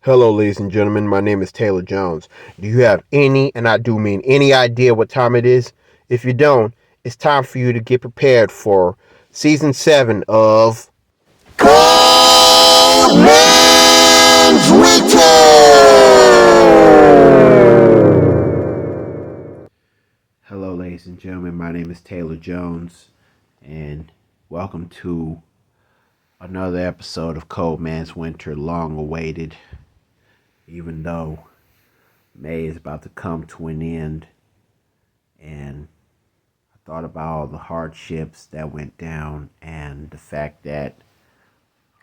Hello, ladies and gentlemen. My name is Taylor Jones. Do you have any, and I do mean any idea what time it is? If you don't, it's time for you to get prepared for season 7 of Cold Man's Winter! Hello, ladies and gentlemen. My name is Taylor Jones, and welcome to another episode of Cold Man's Winter, long awaited, even though May is about to come to an end, and I thought about all the hardships that went down and the fact that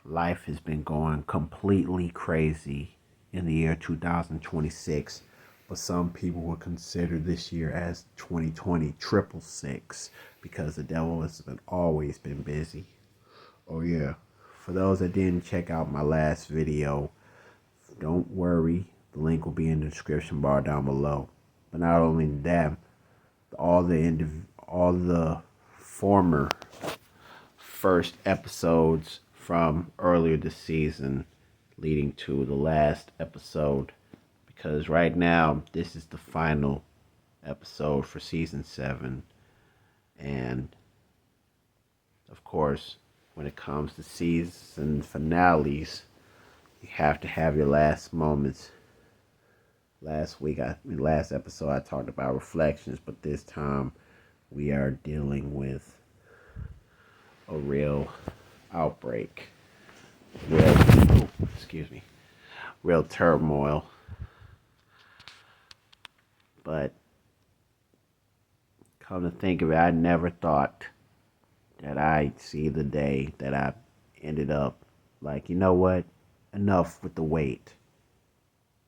life has been going completely crazy in the year 2026. But some people would consider this year as 2020 triple six because the devil has always been busy. Oh yeah. For those that didn't check out my last video, don't worry, the link will be in the description bar down below. But not only that, all the former first episodes from earlier this season leading to the last episode, because right now this is the final episode for season 7. And of course, when it comes to season finales, you have to have your last moments. Last episode I talked about reflections, but this time we are dealing with a real outbreak, real turmoil. But come to think of it, I never thought that I'd see the day that I ended up like, you know what? Enough with the wait.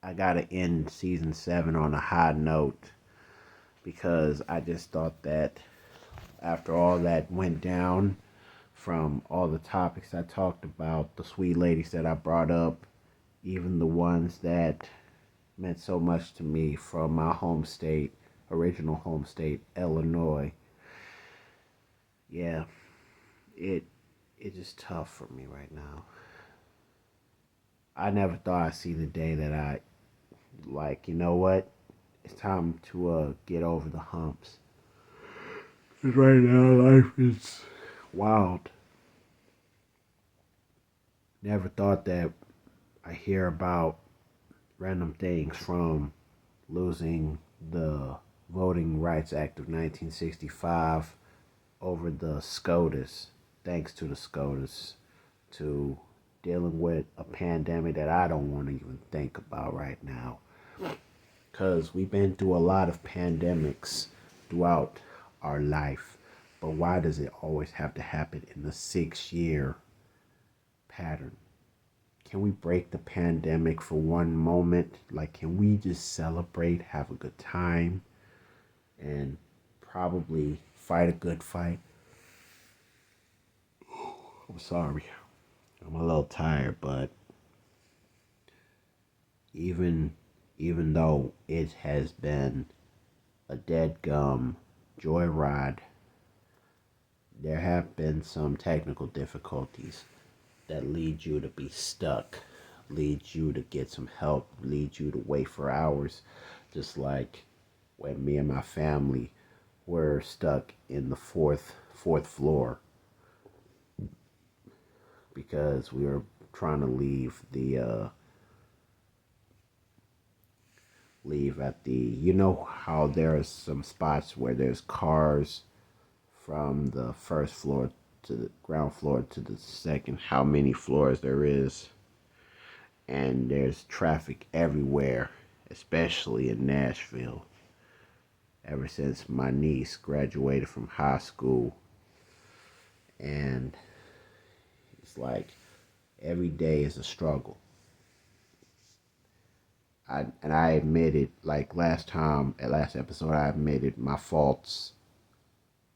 I gotta end season 7 on a high note because I just thought that after all that went down, from all the topics I talked about, the sweet ladies that I brought up, even the ones that meant so much to me from my home state, original home state, Illinois. Yeah, it's just tough for me right now. I never thought I'd see the day that I, like, you know what? It's time to get over the humps. Because right now life is wild. Never thought that I hear about random things from losing the Voting Rights Act of 1965 over the SCOTUS, thanks to the SCOTUS, to dealing with a pandemic that I don't want to even think about right now. Because we've been through a lot of pandemics throughout our life, but why does it always have to happen in the 6-year pattern? Can we break the pandemic for one moment? Like, can we just celebrate, have a good time, and probably fight a good fight? I'm sorry. I'm a little tired, but even even though it has been a dead gum joyride, there have been some technical difficulties that lead you to be stuck, lead you to get some help, lead you to wait for hours, just like when me and my family were stuck in the fourth floor because we were trying to leave at the, you know how there are some spots where there's cars from the first floor to the ground floor to the second, how many floors there is, and there's traffic everywhere, especially in Nashville. Ever since my niece graduated from high school, and it's like every day is a struggle. I admitted, like last episode, I admitted my faults.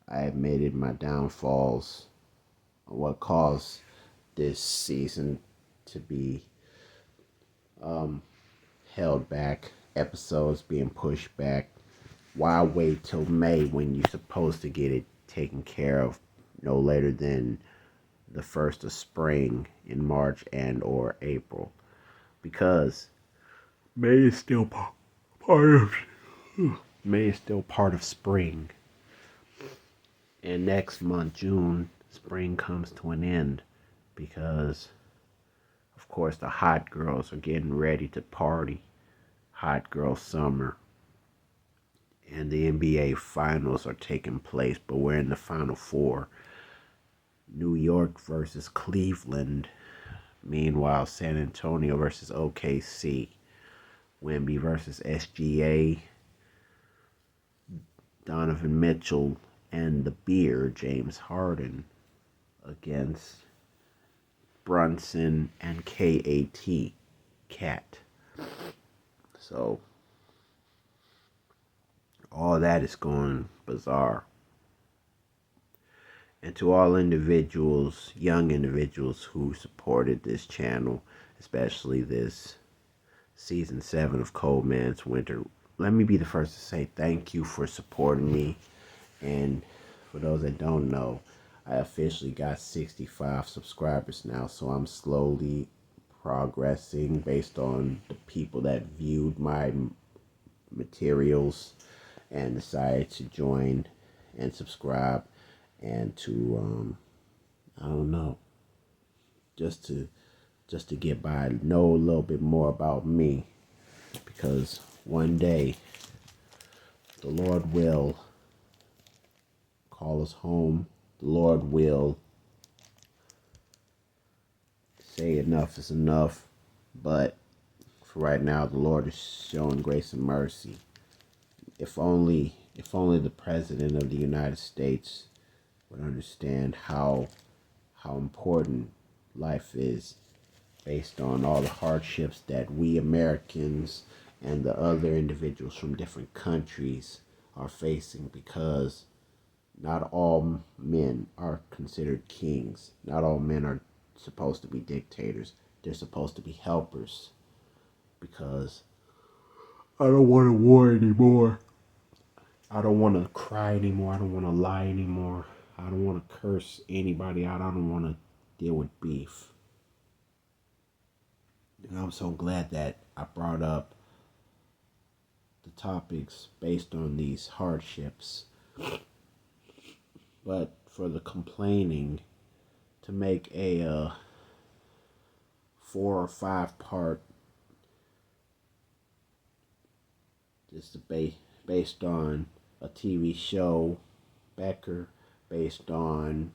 I admitted my downfalls, what caused this season to be held back, episodes being pushed back. Why wait till May when you're supposed to get it taken care of no later than the first of spring in March and or April? because May is still part of May is still part of spring. And next month, June, spring comes to an end because, of course, the hot girls are getting ready to party. Hot girl summer. And the NBA finals are taking place, but we're in the Final Four. New York versus Cleveland. Meanwhile, San Antonio versus OKC. Wemby versus SGA. Donovan Mitchell and the Beard, James Harden, against Brunson and KAT, Cat. So, all that is going bizarre. And to all individuals, young individuals who supported this channel, especially this season 7 of Cold Man's Winter, let me be the first to say thank you for supporting me. And for those that don't know, I officially got 65 subscribers now, so I'm slowly progressing based on the people that viewed my materials and decided to join and subscribe and to I don't know, just to get by, know a little bit more about me, because one day the Lord will call us home. The Lord will say enough is enough, but for right now, the Lord is showing grace and mercy. If only the President of the United States would understand how important life is, based on all the hardships that we Americans and the other individuals from different countries are facing, because not all men are considered kings. Not all men are supposed to be dictators. They're supposed to be helpers. Because I don't want to war anymore. I don't want to cry anymore. I don't want to lie anymore. I don't want to curse anybody out. I don't want to deal with beef. And I'm so glad that I brought up the topics based on these hardships. But for the complaining, to make a 4 or 5 part just based on a TV show, Becker, based on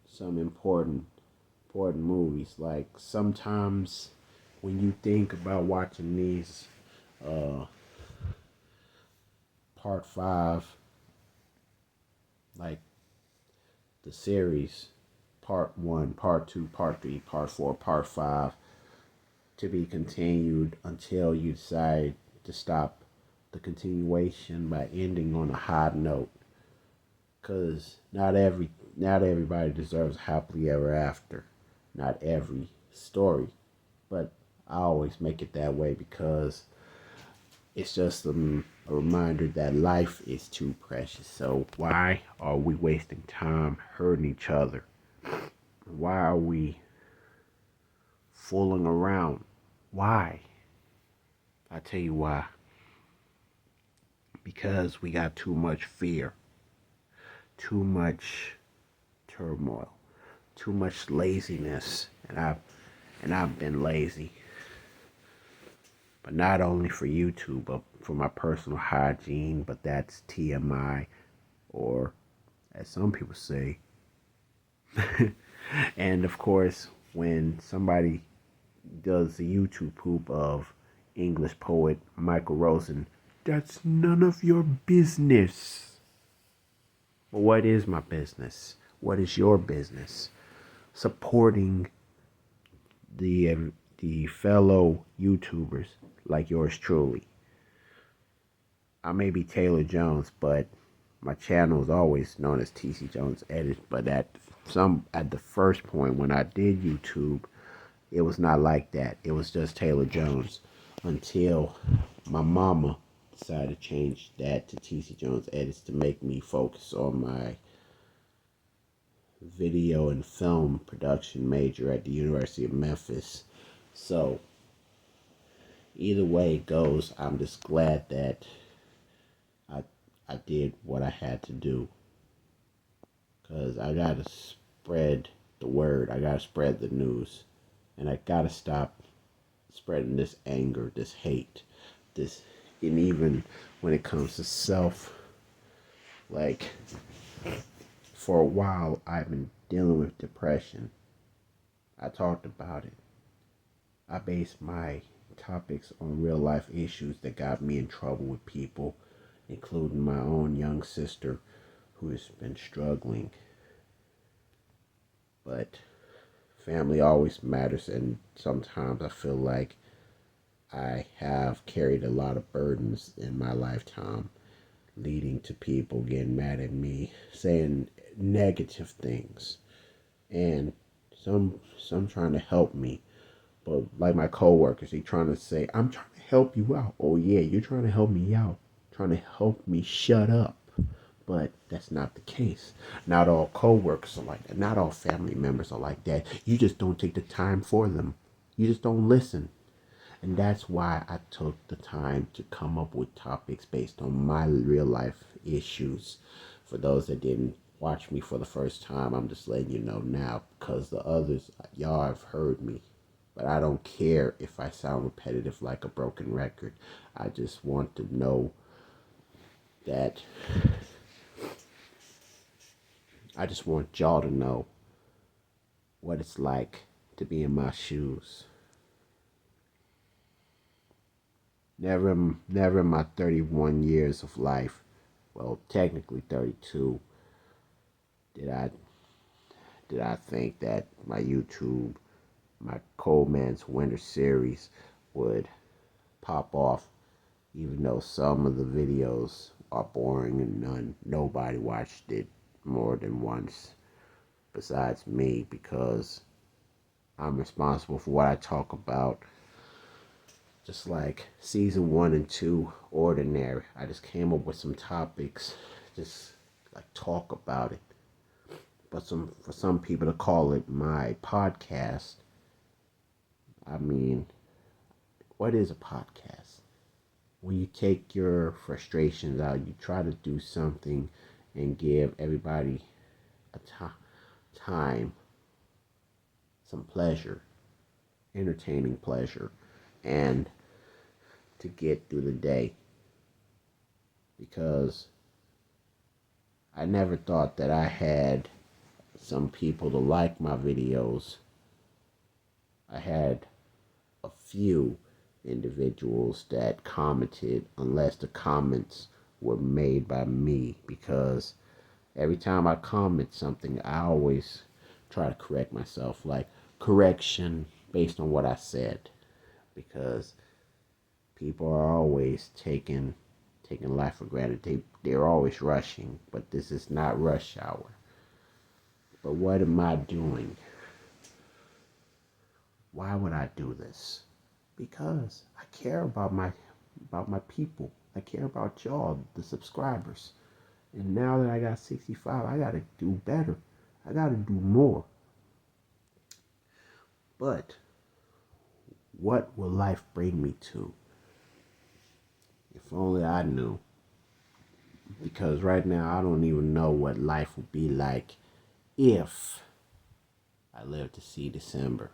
some important movies. Like, sometimes when you think about watching these part 5, like the series, part 1, part 2, part 3, part 4, part 5, to be continued until you decide to stop the continuation by ending on a high note. Because not everybody deserves happily ever after. Not every story. But I always make it that way because it's just a reminder that life is too precious. So why are we wasting time hurting each other? Why are we fooling around? Why? I tell you why. Because we got too much fear, too much turmoil, too much laziness, and I've been lazy. But not only for YouTube, but for my personal hygiene. But that's TMI, or as some people say. And of course, when somebody does the YouTube poop of English poet Michael Rosen, that's none of your business. But what is my business? What is your business? Supporting the fellow YouTubers like yours truly. I may be Taylor Jones, but my channel is always known as TC Jones Edit. But at the first point when I did YouTube, it was not like that. It was just Taylor Jones, until my mama decided to change that to TC Jones Edits to make me focus on my video and film production major at the University of Memphis. So either way it goes, I'm just glad that I I did what I had to do, because I gotta spread the word. I gotta spread the news, and I gotta stop spreading this anger, this hate, this, and even when it comes to self, like, for a while I've been dealing with depression. I talked about it. I based my topics on real life issues that got me in trouble with people, including my own young sister who has been struggling. But family always matters, and sometimes I feel like I have carried a lot of burdens in my lifetime, leading to people getting mad at me, saying negative things, and some trying to help me. But like my coworkers, they trying to say, I'm trying to help you out. Oh yeah, you're trying to help me out. Trying to help me shut up. But that's not the case. Not all coworkers are like that. Not all family members are like that. You just don't take the time for them. You just don't listen. And that's why I took the time to come up with topics based on my real life issues. For those that didn't watch me for the first time, I'm just letting you know now, because the others, y'all have heard me. But I don't care if I sound repetitive like a broken record. I just want to know that, I just want y'all to know what it's like to be in my shoes. Never in my 31 years of life, well, technically 32, did I think that my YouTube, my Cold Man's Winter series would pop off, even though some of the videos are boring and nobody watched it more than once besides me, because I'm responsible for what I talk about. Just like season 1 and 2, Ordinary, I just came up with some topics, just like talk about it. But for some people to call it my podcast, I mean, what is a podcast? When you take your frustrations out, you try to do something and give everybody a time, some pleasure, entertaining pleasure, and to get through the day. Because I never thought that I had some people to like my videos. I had a few individuals that commented, unless the comments were made by me, because every time I comment something, I always try to correct myself, like correction based on what I said, because people are always taking life for granted. They're always rushing, but this is not rush hour. But what am I doing? Why would I do this? Because I care about my people. I care about y'all, the subscribers. And now that I got 65, I gotta do better. I gotta do more. But what will life bring me to? If only I knew. Because right now I don't even know what life would be like if I live to see December.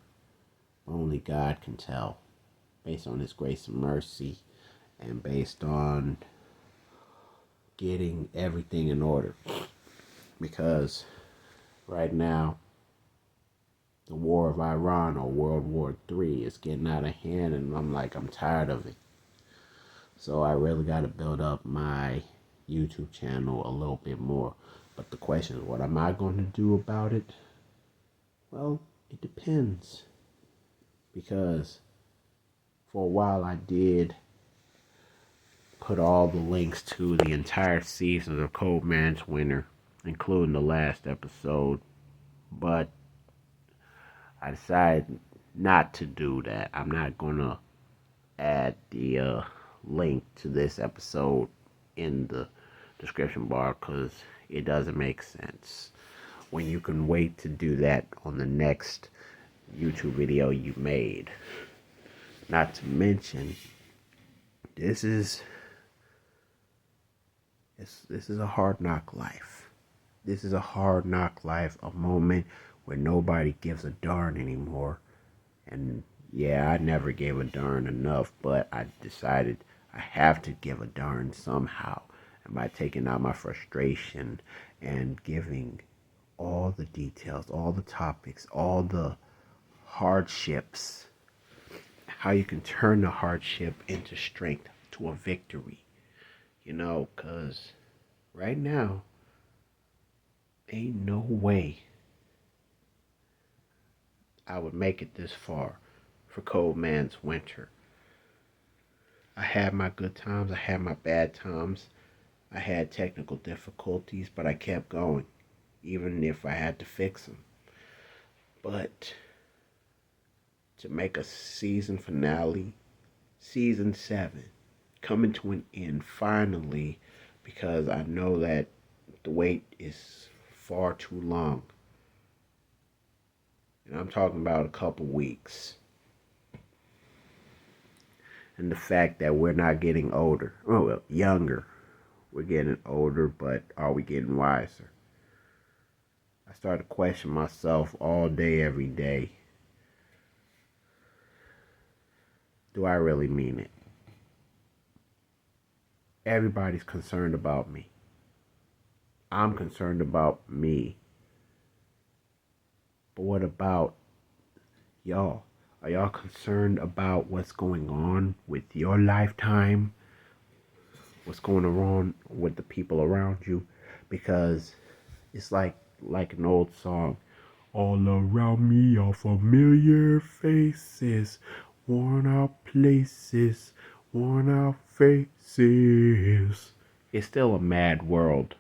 Only God can tell. Based on His grace and mercy, and based on getting everything in order. Because right now, the war of Iran, or World War III, is getting out of hand, and I'm tired of it. So I really got to build up my YouTube channel a little bit more. But the question is, what am I going to do about it? Well, it depends. Because for a while I did put all the links to the entire season of Cold Man's Winter, including the last episode. But I decided not to do that. I'm not going to add the link to this episode in the description bar, because it doesn't make sense when you can wait to do that on the next YouTube video you made. Not to mention, this is a hard knock life. This is a hard knock life, a moment where nobody gives a darn anymore. And yeah, I never gave a darn enough, but I decided I have to give a darn somehow. And by taking out my frustration and giving all the details, all the topics, all the hardships, how you can turn the hardship into strength, to a victory. Because right now, ain't no way I would make it this far for Cold Man's Winter. I had my good times, I had my bad times, I had technical difficulties, but I kept going, even if I had to fix them. But to make a season finale, season 7, coming to an end finally, because I know that the wait is far too long. And I'm talking about a couple weeks. And the fact that we're not getting older, well, younger. We're getting older, but are we getting wiser? I start to question myself all day, every day. Do I really mean it? Everybody's concerned about me. I'm concerned about me. But what about y'all? Are y'all concerned about what's going on with your lifetime? What's going on with the people around you? Because it's like an old song. All around me are familiar faces, worn out places, worn out faces. It's still a mad world.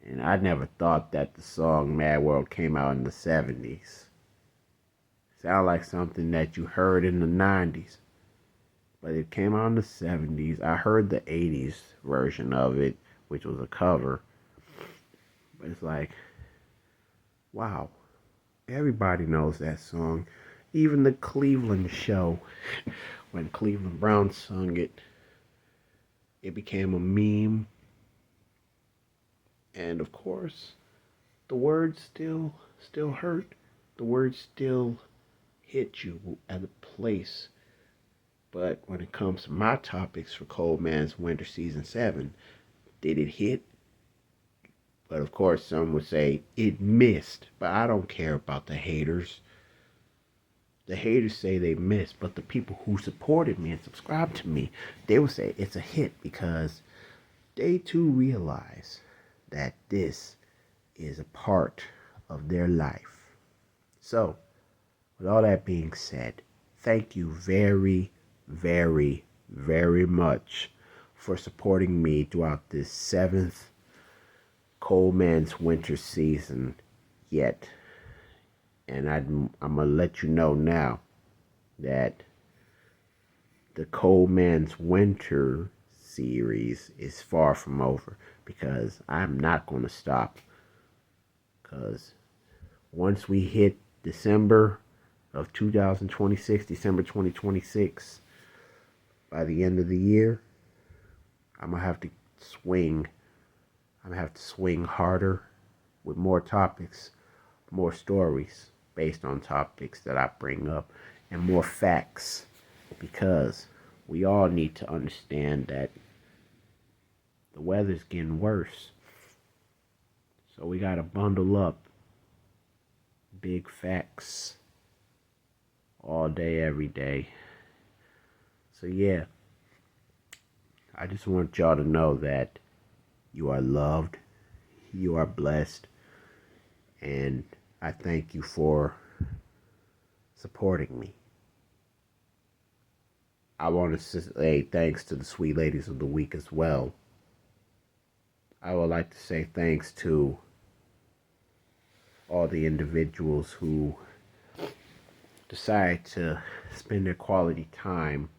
And I never thought that the song Mad World came out in the 70s. Sound like something that you heard in the 90s. But it came out in the 70s. I heard the 80s version of it, which was a cover. But it's like, wow. Everybody knows that song. Even the Cleveland show, when Cleveland Brown sung it, it became a meme. And of course, the words still hurt. The words still hit you at a place. But when it comes to my topics for Cold Man's Winter Season 7, did it hit? But of course, some would say it missed. But I don't care about the haters. The haters say they missed, but the people who supported me and subscribed to me, they will say it's a hit because they too realize that this is a part of their life. So, with all that being said, thank you very, very, very much for supporting me throughout this 7th Cold Man's Winter season yet. And I'm going to let you know now that the Cold Man's Winter series is far from over, because I'm not going to stop. Because once we hit December of 2026, December 2026, by the end of the year, I'm going to have to swing. I'm going to have to swing harder with more topics, more stories based on topics that I bring up, and more facts, because we all need to understand that the weather's getting worse. So we got to bundle up. Big facts. All day, every day. So yeah, I just want y'all to know that you are loved, you are blessed, and I thank you for supporting me. I want to say thanks to the sweet ladies of the week as well. I would like to say thanks to all the individuals who decide to spend their quality time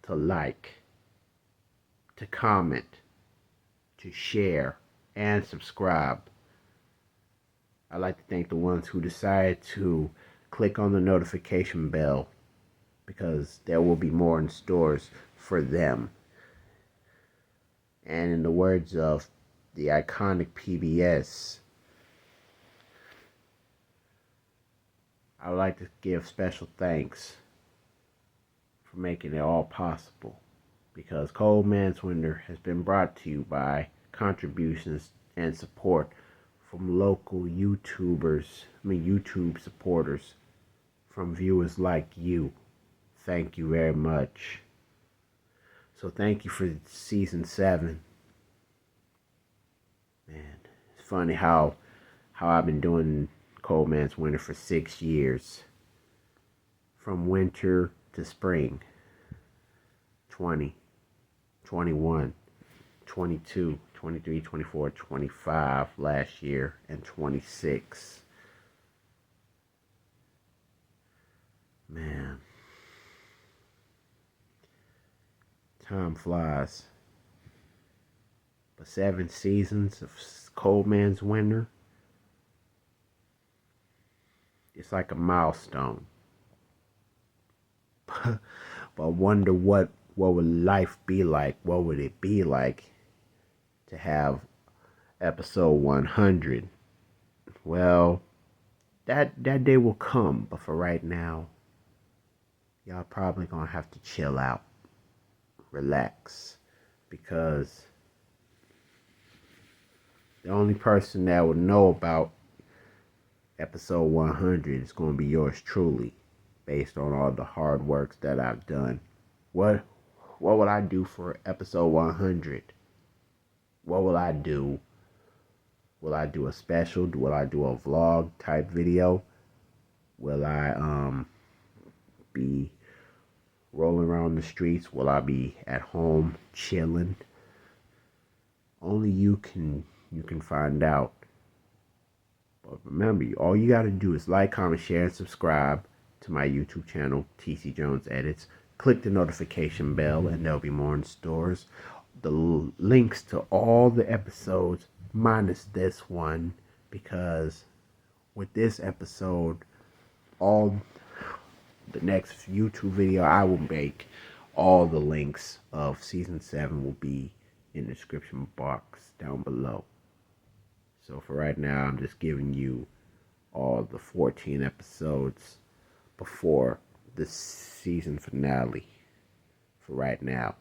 to like, to comment, to share, and subscribe. I'd like to thank the ones who decide to click on the notification bell because there will be more in stores for them. And in the words of the iconic PBS, I would like to give special thanks for making it all possible, because Cold Man's Winter has been brought to you by contributions and support from local YouTube supporters, from viewers like you. Thank you very much. So thank you for season 7. Man, it's funny how I've been doing Cold Man's Winter for 6 years. From winter to spring. 20, 21, 22, 23, 24, 25 last year, and 26. Man. Time flies. But 7 seasons of Cold Man's Winter, it's like a milestone. But I wonder what would life be like? What would it be like to have episode 100? Well, that day will come, but for right now, y'all probably gonna have to chill out, relax, because the only person that would know about episode 100 is gonna be yours truly, based on all the hard works that I've done. What will I do for episode 100? What will I do? Will I do a special? Will I do a vlog type video? Will I be rolling around the streets? Will I be at home chilling? Only you can find out. But remember, all you got to do is like, comment, share, and subscribe to my YouTube channel, TC Jones Edits. Click the notification bell, and there'll be more in stores. The links to all the episodes, minus this one, because with this episode, all the next YouTube video I will make, all the links of season 7 will be in the description box down below. So for right now, I'm just giving you all the 14 episodes before the season finale for right now,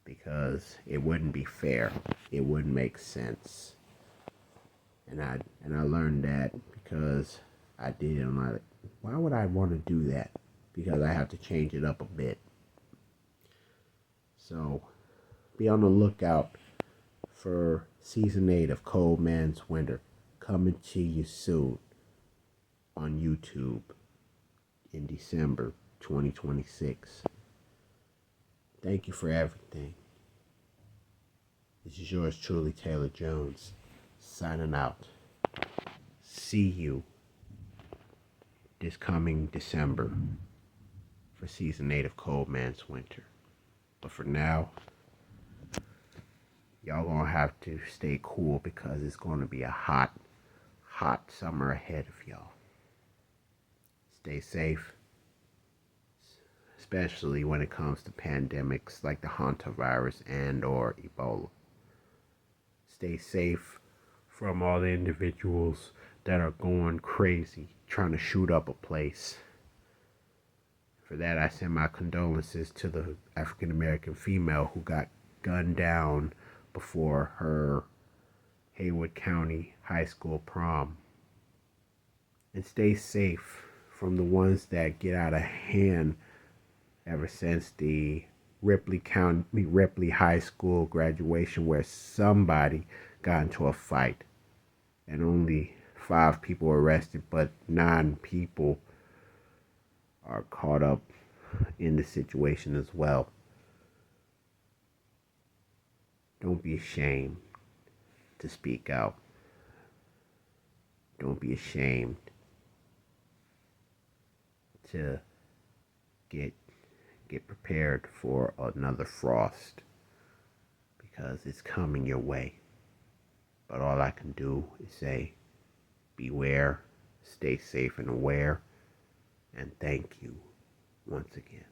because it wouldn't be fair. It wouldn't make sense. And I learned that because I did. I'm like, why would I want to do that? Because I have to change it up a bit. So be on the lookout for season 8 of Cold Man's Winter, coming to you soon on YouTube in December 2026. Thank you for everything. This is yours truly, Taylor Jones, signing out. See you this coming December for season 8 of Cold Man's Winter. But for now, y'all gonna have to stay cool, because it's gonna be a hot summer ahead of y'all. Stay safe, especially when it comes to pandemics like the Hantavirus and or Ebola. Stay safe from all the individuals that are going crazy trying to shoot up a place. For that, I send my condolences to the African American female who got gunned down before her Haywood County High School prom. And stay safe from the ones that get out of hand ever since the Ripley High School graduation, where somebody got into a fight and only 5 people were arrested, but 9 people are caught up in the situation as well. Don't be ashamed to speak out. Don't be ashamed to get prepared for another frost, because it's coming your way. But all I can do is say, beware, stay safe and aware, And thank you once again.